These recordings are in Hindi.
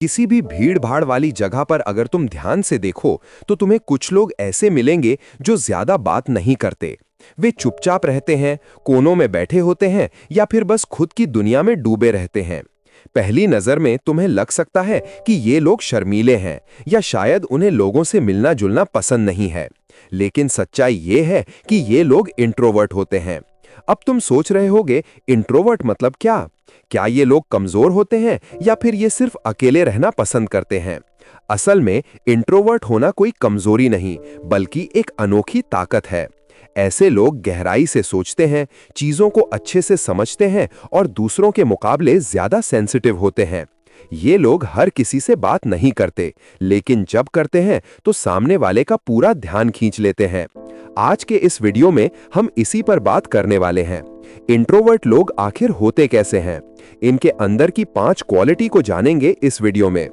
किसी भी भीड़ भाड़ वाली जगह पर अगर तुम ध्यान से देखो तो तुम्हें कुछ लोग ऐसे मिलेंगे जो ज्यादा बात नहीं करते। वे चुपचाप रहते हैं, कोनों में बैठे होते हैं या फिर बस खुद की दुनिया में डूबे रहते हैं। पहली नजर में तुम्हें लग सकता है कि ये लोग शर्मीले हैं या शायद उन्हें लोगों से मिलना जुलना पसंद नहीं है। लेकिन सच्चाई ये है कि ये लोग इंट्रोवर्ट होते हैं। अब तुम सोच रहे होगे, इंट्रोवर्ट मतलब क्या? क्या ये लोग कमजोर होते हैं या फिर ये सिर्फ अकेले रहना पसंद करते हैं? असल में इंट्रोवर्ट होना कोई कमजोरी नहीं, बल्कि एक अनोखी ताकत है। ऐसे लोग गहराई से सोचते हैं, चीजों को अच्छे से समझते हैं और दूसरों के मुकाबले ज्यादा सेंसिटिव होते हैं। ये लोग हर किसी से बात नहीं करते, लेकिन जब करते हैं तो सामने वाले का पूरा ध्यान खींच लेते हैं। आज के इस वीडियो में हम इसी पर बात करने वाले हैं। इंट्रोवर्ट लोग आखिर होते कैसे हैं? इनके अंदर की 5 क्वालिटी को जानेंगे इस वीडियो में।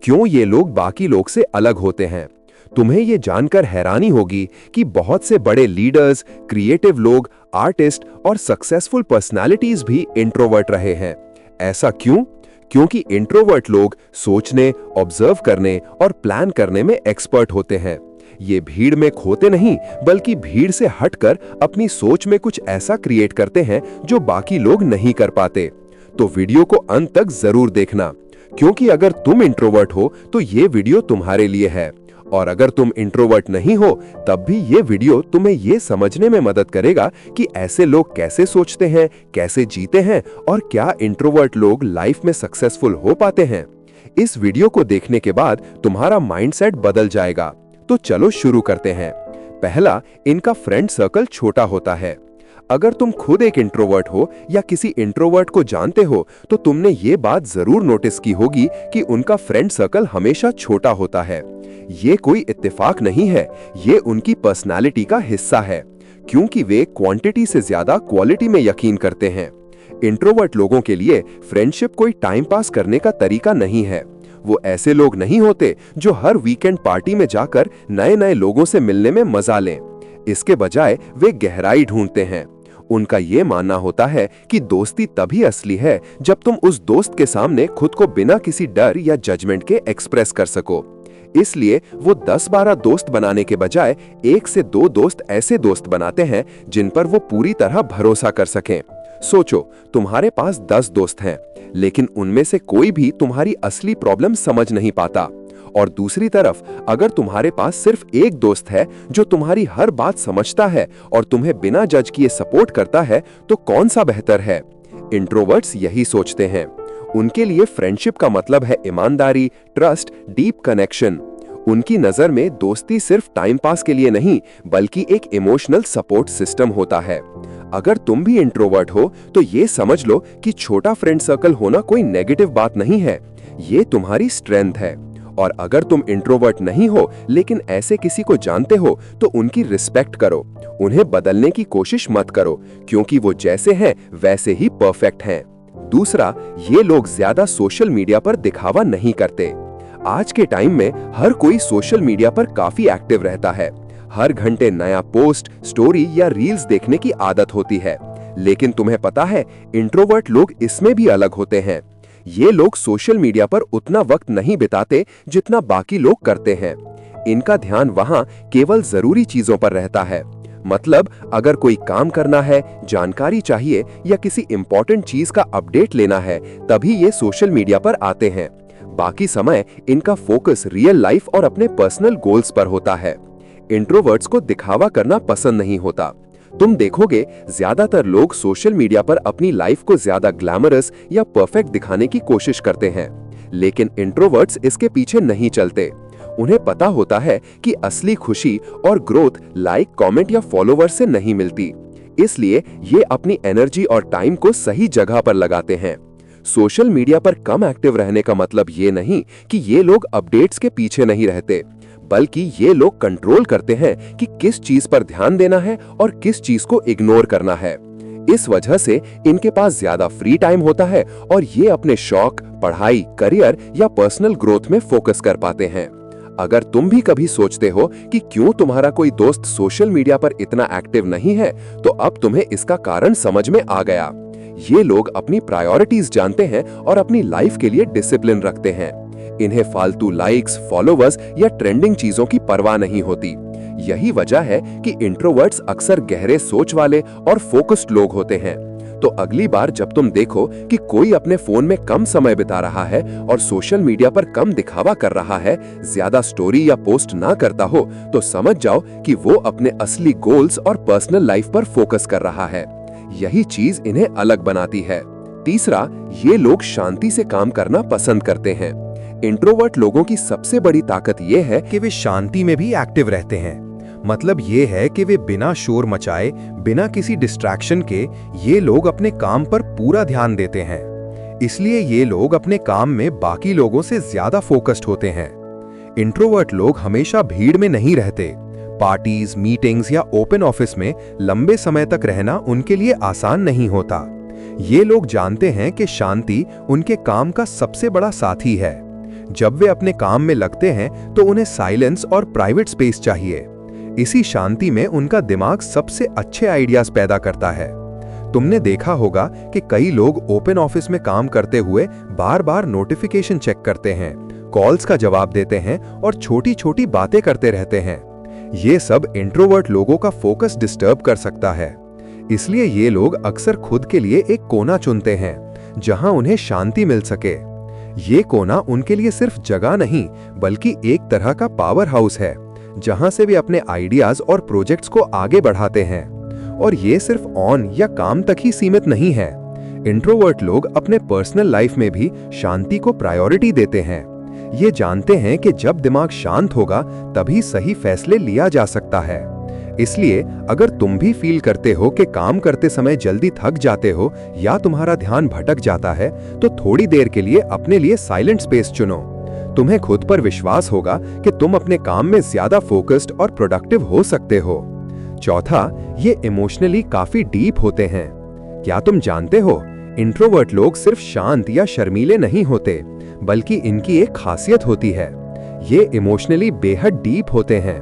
क्यों ये लोग बाकी लोग से अलग होते हैं? तुम्हें ये जानकर हैरानी होगी कि बहुत से बड़े लीडर्स, क्रिएटिव लोग, आर्टिस्ट और सक्सेसफुल पर्सनालिटीज भी इंट्रोवर्ट रहे हैं। ऐसा क्यों? क्योंकि इंट्रोवर्ट लोग सोचने, ऑब्जर्व करने और प्लान करने में एक्सपर्ट होते हैं। ये भीड़ में खोते नहीं, बल्कि भीड़ से हटकर अपनी सोच में कुछ ऐसा क्रिएट करते हैं जो बाकी लोग नहीं कर पाते। तो वीडियो को अंत तक जरूर देखना, क्योंकि अगर तुम इंट्रोवर्ट हो तो ये वीडियो तुम्हारे लिए है, और अगर तुम इंट्रोवर्ट नहीं हो तब भी ये वीडियो तुम्हें ये समझने में मदद करेगा कि ऐसे लोग कैसे सोचते हैं, कैसे जीते हैं और क्या इंट्रोवर्ट लोग लाइफ में सक्सेसफुल हो पाते हैं। इस वीडियो को देखने के बाद तुम्हारा माइंडसेट बदल जाएगा। तो चलो शुरू करते हैं। पहला, इनका फ्रेंड सर्कल छोटा होता है। अगर तुम खुद एक इंट्रोवर्ट हो या किसी इंट्रोवर्ट को जानते हो तो तुमने ये बात जरूर नोटिस की होगी कि उनका फ्रेंड सर्कल हमेशा छोटा होता है। ये कोई इत्तेफाक नहीं है, ये उनकी पर्सनालिटी का हिस्सा है, क्योंकि वे क्वांटिटी से ज्यादा क्वालिटी में यकीन करते हैं। इंट्रोवर्ट लोगों के लिए फ्रेंडशिप कोई टाइम पास करने का तरीका नहीं है। वो ऐसे लोग नहीं होते जो हर वीकेंड पार्टी में जाकर नए नए लोगों से मिलने में मजा लें। इसके बजाय वे गहराई ढूंढते हैं। उनका ये मानना होता है कि दोस्ती तभी असली है जब तुम उस दोस्त के सामने खुद को बिना किसी डर या जजमेंट के एक्सप्रेस कर सको। इसलिए वो 10-12 दोस्त बनाने के बजाय 1 से 2 दोस्त ऐसे दोस्त बनाते हैं जिन पर वो पूरी तरह भरोसा कर सकें। सोचो, तुम्हारे पास 10 दोस्त हैं, लेकिन उनमें से कोई भी तुम्हारी असली प्रॉब्लम समझ नहीं पाता। और दूसरी तरफ अगर तुम्हारे पास सिर्फ एक दोस्त है जो तुम्हारी हर बात समझता है और तुम्हें बिना जज किए सपोर्ट करता है, तो कौन सा बेहतर है? इंट्रोवर्ट्स यही सोचते हैं। उनके लिए फ्रेंडशिप का मतलब है ईमानदारी, ट्रस्ट, डीप कनेक्शन। उनकी नजर में दोस्ती सिर्फ टाइम पास के लिए नहीं, बल्कि एक इमोशनल सपोर्ट सिस्टम होता है। अगर तुम भी इंट्रोवर्ट हो तो ये समझ लो कि छोटा फ्रेंड सर्कल होना कोई नेगेटिव बात नहीं है, ये तुम्हारी स्ट्रेंथ है। और अगर तुम इंट्रोवर्ट नहीं हो लेकिन ऐसे किसी को जानते हो तो उनकी रिस्पेक्ट करो, उन्हें बदलने की कोशिश मत करो, क्योंकि वो जैसे हैं वैसे ही परफेक्ट हैं। दूसरा, ये लोग ज्यादा सोशल मीडिया पर दिखावा नहीं करते। आज के टाइम में हर कोई सोशल मीडिया पर काफी एक्टिव रहता है। हर घंटे नया पोस्ट, स्टोरी या रील्स देखने की आदत होती है। लेकिन तुम्हें पता है, इंट्रोवर्ट लोग इसमें भी अलग होते हैं। ये लोग सोशल मीडिया पर उतना वक्त नहीं बिताते जितना बाकी लोग करते हैं। इनका ध्यान वहां केवल जरूरी चीजों पर रहता है। मतलब अगर कोई काम करना है, जानकारी चाहिए या किसी इंपॉर्टेंट चीज का अपडेट लेना है, तभी ये सोशल मीडिया पर आते हैं। बाकी समय इनका फोकस रियल लाइफ और अपने पर्सनल गोल्स पर होता है। इंट्रोवर्ट्स को दिखावा करना पसंद नहीं होता। तुम देखोगे, ज्यादातर लोग सोशल मीडिया पर अपनी लाइफ को ज्यादा ग्लैमरस या परफेक्ट दिखाने की कोशिश करते हैं, लेकिन इंट्रोवर्ट्स इसके पीछे नहीं चलते। उन्हें पता होता है कि असली खुशी और ग्रोथ लाइक, कमेंट या फॉलोवर्स से नहीं मिलती। इसलिए ये अपनी एनर्जी और टाइम को सही जगह पर लगाते हैं। सोशल मीडिया पर कम एक्टिव रहने का मतलब ये नहीं कि ये लोग अपडेट्स के पीछे नहीं रहते, बल्कि ये लोग कंट्रोल करते हैं कि किस चीज पर ध्यान देना है और किस चीज को इग्नोर करना है। इस वजह से इनके पास ज्यादा फ्री टाइम होता है और ये अपने शौक, पढ़ाई, करियर या पर्सनल ग्रोथ में फोकस कर पाते हैं। अगर तुम भी कभी सोचते हो कि क्यों तुम्हारा कोई दोस्त सोशल मीडिया पर इतना एक्टिव नहीं है, तो अब तुम्हें इसका कारण समझ में आ गया। ये लोग अपनी प्रायोरिटीज जानते हैं और अपनी लाइफ के लिए डिसिप्लिन रखते हैं। इन्हें फालतू लाइक्स, फॉलोवर्स या ट्रेंडिंग चीजों की परवाह नहीं होती। यही वजह है कि इंट्रोवर्ट्स अक्सर गहरे सोच वाले और फोकस्ड लोग होते हैं। तो अगली बार जब तुम देखो कि कोई अपने फोन में कम समय बिता रहा है और सोशल मीडिया पर कम दिखावा कर रहा है, ज्यादा स्टोरी या पोस्ट ना करता हो, तो समझ जाओ कि वो अपने असली गोल्स और पर्सनल लाइफ पर फोकस कर रहा है। यही चीज इन्हें अलग बनाती है। तीसरा, ये लोग शांति से काम करना पसंद करते हैं। इंट्रोवर्ट लोगों की सबसे बड़ी ताकत ये है कि वे शांति में भी एक्टिव रहते हैं। मतलब ये है कि वे बिना शोर मचाए, बिना किसी डिस्ट्रैक्शन के, ये लोग अपने काम पर पूरा ध्यान देते हैं। इसलिए ये लोग अपने काम में बाकी लोगों से ज्यादा फोकस्ड होते हैं। इंट्रोवर्ट लोग हमेशा भीड़ में नहीं रहते। पार्टीज, मीटिंग्स या ओपन ऑफिस में लंबे समय तक रहना उनके लिए आसान नहीं होता। ये लोग जानते हैं कि शांति उनके काम का सबसे बड़ा साथी है। जब वे अपने काम में लगते हैं तो उन्हें साइलेंस और प्राइवेट स्पेस चाहिए। इसी शांति में उनका दिमाग सबसे अच्छे आइडियाज पैदा करता है। तुमने देखा होगा कि कई लोग ओपन ऑफिस में काम करते हुए बार बार नोटिफिकेशन चेक करते हैं, कॉल्स का जवाब देते हैं और छोटी छोटी बातें करते रहते हैं। ये सब इंट्रोवर्ट लोगों का फोकस डिस्टर्ब कर सकता है। इसलिए ये लोग अक्सर खुद के लिए एक कोना चुनते हैं जहां उन्हें शांति मिल सके। ये कोना उनके लिए सिर्फ जगह नहीं, बल्कि एक तरह का पावर हाउस है जहां से वे अपने आइडियाज और प्रोजेक्ट्स को आगे बढ़ाते हैं। और ये सिर्फ ऑन या काम तक ही सीमित नहीं है। इंट्रोवर्ट लोग अपने पर्सनल लाइफ में भी शांति को प्रायोरिटी देते हैं। ये जानते हैं कि जब दिमाग शांत होगा तभी सही फैसले लिया जा सकता है। इसलिए अगर तुम भी फील करते हो कि काम करते समय जल्दी थक जाते हो या तुम्हारा ध्यान भटक जाता है, तो थोड़ी देर के लिए अपने लिए साइलेंट स्पेस चुनो। तुम्हें खुद पर विश्वास होगा कि तुम अपने काम में ज्यादा फोकस्ड और प्रोडक्टिव हो सकते हो। चौथा, ये इमोशनली काफी डीप होते हैं। क्या तुम जानते हो, इंट्रोवर्ट लोग सिर्फ शांत या शर्मीले नहीं होते, बल्कि इनकी एक खासियत होती है। ये इमोशनली बेहद डीप होते हैं।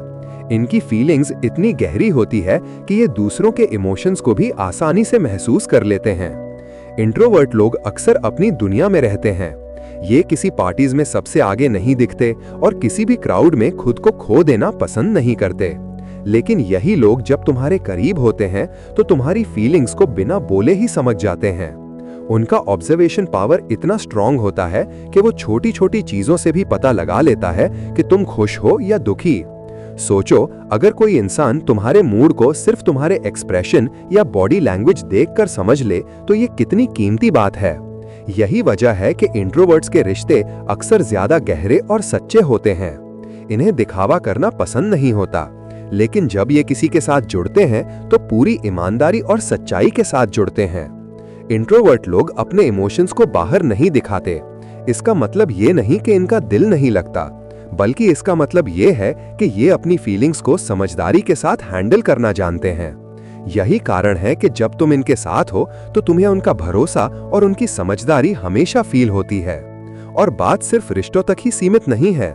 इनकी फीलिंग्स इतनी गहरी होती है कि ये दूसरों के इमोशंस को भी आसानी से महसूस कर लेते हैं। इंट्रोवर्ट लोग अक्सर अपनी दुनिया में रहते हैं। ये किसी पार्टीज में सबसे आगे नहीं दिखते और किसी भी क्राउड में खुद को खो देना पसंद नहीं करते। लेकिन यही लोग जब तुम्हारे करीब होते हैं तो तुम्हारी फीलिंग्स को बिना बोले ही समझ जाते हैं। उनका ऑब्जर्वेशन पावर इतना स्ट्रांग होता है कि वो छोटी छोटी चीजों से भी पता लगा लेता है कि तुम खुश हो या दुखी। सोचो, अगर कोई इंसान तुम्हारे मूड को सिर्फ तुम्हारे एक्सप्रेशन या बॉडी लैंग्वेज देखकर समझ ले तो ये कितनी कीमती बात है। यही वजह है कि इंट्रोवर्ट्स के रिश्ते अक्सर ज्यादा गहरे और सच्चे होते हैं। इन्हें दिखावा करना पसंद नहीं होता, लेकिन जब ये किसी के साथ जुड़ते हैं तो पूरी ईमानदारी और सच्चाई के साथ जुड़ते हैं। इंट्रोवर्ट लोग अपने इमोशंस को बाहर नहीं दिखाते। इसका मतलब ये नहीं कि इनका दिल नहीं लगता, बल्कि इसका मतलब ये है कि ये अपनी फीलिंग्स को समझदारी के साथ हैंडल करना जानते हैं। यही कारण है कि जब तुम इनके साथ हो तो तुम्हें उनका भरोसा और उनकी समझदारी हमेशा फील होती है। और बात सिर्फ रिश्तों तक ही सीमित नहीं है।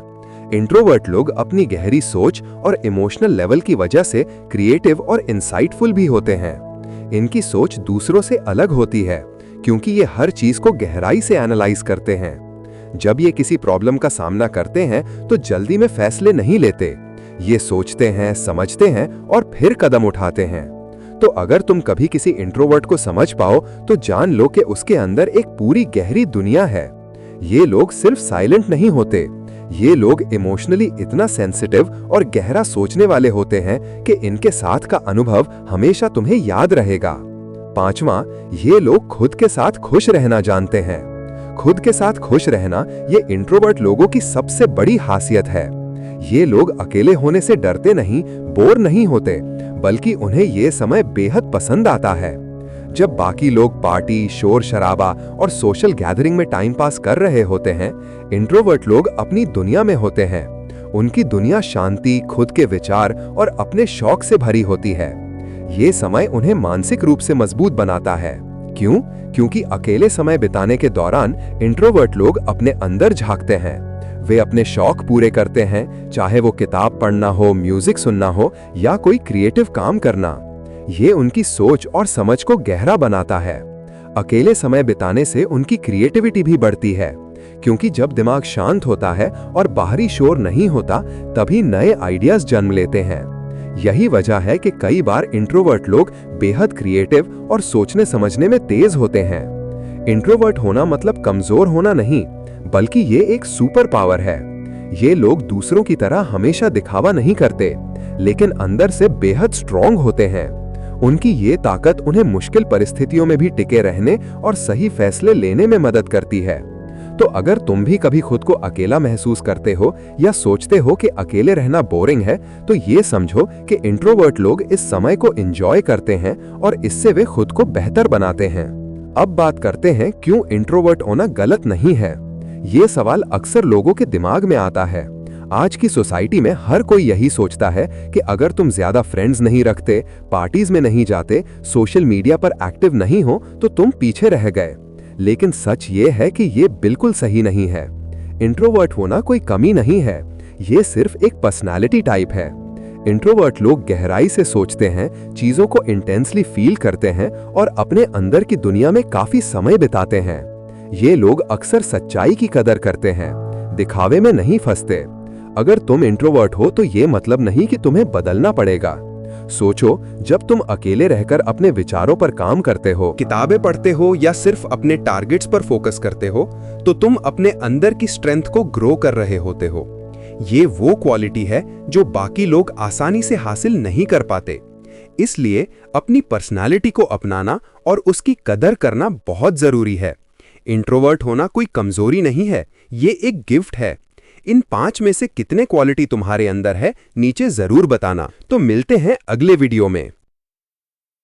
इंट्रोवर्ट लोग अपनी गहरी सोच और इमोशनल लेवल की वजह से क्रिएटिव और इंसाइटफुल भी होते हैं। इनकी सोच दूसरों से अलग होती है क्योंकि ये हर चीज को गहराई से एनालाइज करते हैं। जब ये किसी प्रॉब्लम का सामना करते हैं तो जल्दी में फैसले नहीं लेते। ये सोचते हैं, समझते हैं और फिर कदम उठाते हैं। तो अगर तुम कभी किसी इंट्रोवर्ट को समझ पाओ तो जान लो कि उसके अंदर एक पूरी गहरी दुनिया है। ये लोग सिर्फ साइलेंट नहीं होते, ये लोग इमोशनली इतना सेंसिटिव और गहरा सोचने वाले होते हैं कि इनके साथ का अनुभव हमेशा तुम्हें याद रहेगा। पांचवा, ये लोग खुद के साथ खुश रहना जानते हैं। खुद के साथ खुश रहना ये इंट्रोवर्ट लोगों की सबसे बड़ी खासियत है। ये लोग अकेले होने से डरते नहीं, बोर नहीं होते, बल्कि उन्हें ये समय बेहद पसंद आता है। जब बाकी लोग पार्टी, शोर शराबा और सोशल गैदरिंग में टाइम पास कर रहे होते हैं, इंट्रोवर्ट लोग अपनी दुनिया में होते हैं। उनकी दुनिया शांति, खुद के विचार और अपने शौक से भरी होती है। ये समय उन्हें मानसिक रूप से मजबूत बनाता है। क्यों? क्योंकि अकेले समय बिताने के दौरान इंट्रोवर्ट लोग अपने अंदर झांकते हैं। वे अपने शौक पूरे करते हैं, चाहे वो किताब पढ़ना हो, म्यूजिक सुनना हो या कोई क्रिएटिव काम करना। ये उनकी सोच और समझ को गहरा बनाता है। अकेले समय बिताने से उनकी क्रिएटिविटी भी बढ़ती है, क्योंकि जब दिमाग शांत होता है और बाहरी शोर नहीं होता, तभी नए आइडियाज जन्म लेते हैं। यही वजह है कि कई बार इंट्रोवर्ट लोग बेहद क्रिएटिव और सोचने समझने में तेज होते हैं। इंट्रोवर्ट होना मतलब कमजोर होना नहीं, बल्कि ये एक सुपर पावर है। ये लोग दूसरों की तरह हमेशा दिखावा नहीं करते, लेकिन अंदर से बेहद स्ट्रॉन्ग होते हैं। उनकी ये ताकत उन्हें मुश्किल परिस्थितियों में भी टिके रहने और सही फैसले लेने में मदद करती है। तो अगर तुम भी कभी खुद को अकेला महसूस करते हो या सोचते हो कि अकेले रहना बोरिंग है, तो ये समझो कि इंट्रोवर्ट लोग इस समय को एंजॉय करते हैं और इससे वे खुद को बेहतर बनाते हैं। अब बात करते हैं क्यों इंट्रोवर्ट होना गलत नहीं है। ये सवाल अक्सर लोगों के दिमाग में आता है। आज की सोसाइटी में हर कोई यही सोचता है कि अगर तुम ज्यादा फ्रेंड्स नहीं रखते, पार्टीज में नहीं जाते, सोशल मीडिया पर एक्टिव नहीं हो, तो तुम पीछे रह गए। लेकिन सच ये है कि ये बिल्कुल सही नहीं है। इंट्रोवर्ट होना कोई कमी नहीं है, ये सिर्फ एक पर्सनालिटी टाइप है। इंट्रोवर्ट लोग गहराई से सोचते हैं, चीजों को इंटेंसली फील करते हैं और अपने अंदर की दुनिया में काफी समय बिताते हैं। ये लोग अक्सर सच्चाई की कदर करते हैं, दिखावे में नहीं फंसते। अगर तुम इंट्रोवर्ट हो तो ये मतलब नहीं कि तुम्हें बदलना पड़ेगा। सोचो, जब तुम अकेले रहकर अपने विचारों पर काम करते हो, किताबें पढ़ते हो या सिर्फ अपने टारगेट्स पर फोकस करते हो, तो तुम अपने अंदर की स्ट्रेंथ को ग्रो कर रहे होते हो। ये वो क्वालिटी है जो बाकी लोग आसानी से हासिल नहीं कर पाते। इसलिए अपनी पर्सनालिटी को अपनाना और उसकी कदर करना बहुत जरूरी है। इंट्रोवर्ट होना कोई कमजोरी नहीं है, ये एक गिफ्ट है। इन 5 में से कितने क्वालिटी तुम्हारे अंदर है, नीचे जरूर बताना। तो मिलते हैं अगले वीडियो में।